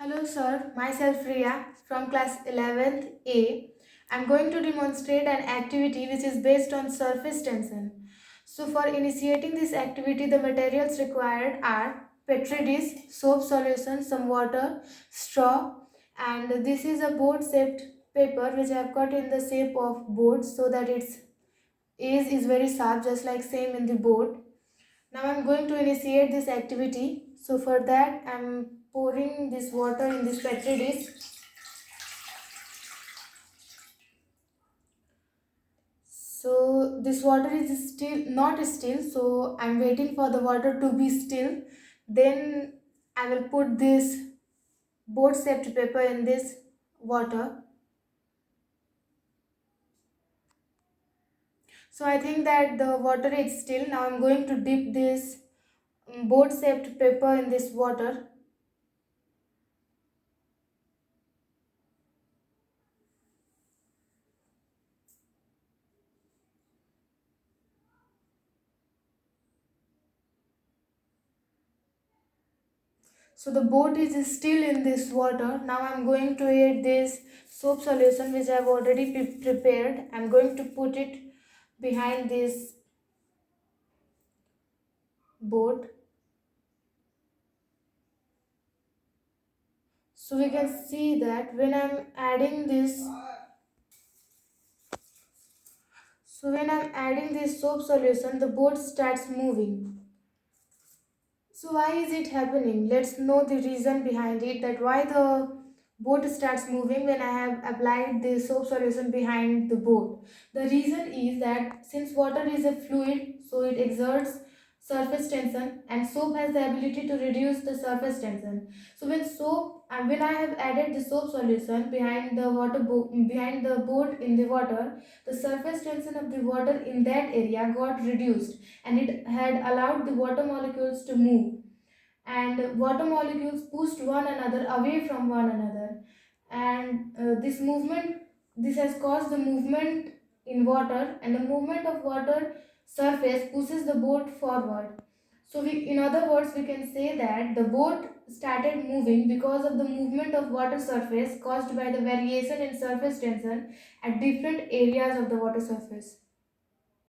Hello sir, myself Riya from class 11th A. I'm going to demonstrate an activity which is based on surface tension. So for initiating this activity, the materials required are petri dish, soap solution, some water, straw, and this is a board shaped paper which I have cut in the shape of board so that its edge is very sharp just like same in the board. Now I'm going to initiate this activity. So for that I'm pouring this water in this petri dish. So this water is still not still. So I'm waiting for the water to be still. Then I will put this board shaped paper in this water. So I think that the water is still. Now I'm going to dip this board shaped paper in this water. So the boat is still in this water. Now I'm going to add this soap solution which I've already prepared. I'm going to put it behind this boat. So we can see that when I'm adding this soap solution, the boat starts moving. So why is it happening? Let's know the reason behind it, that why the boat starts moving when I have applied the soap solution behind the boat. The reason is that since water is a fluid, so it exerts surface tension, and soap has the ability to reduce the surface tension. So when I have added the soap solution behind the boat in the water, the surface tension of the water in that area got reduced, and it had allowed the water molecules to move, and water molecules pushed one another away from one another, and this has caused the movement in water, and the movement of water surface pushes the boat forward. In other words, we can say that the boat started moving because of the movement of water surface caused by the variation in surface tension at different areas of the water surface.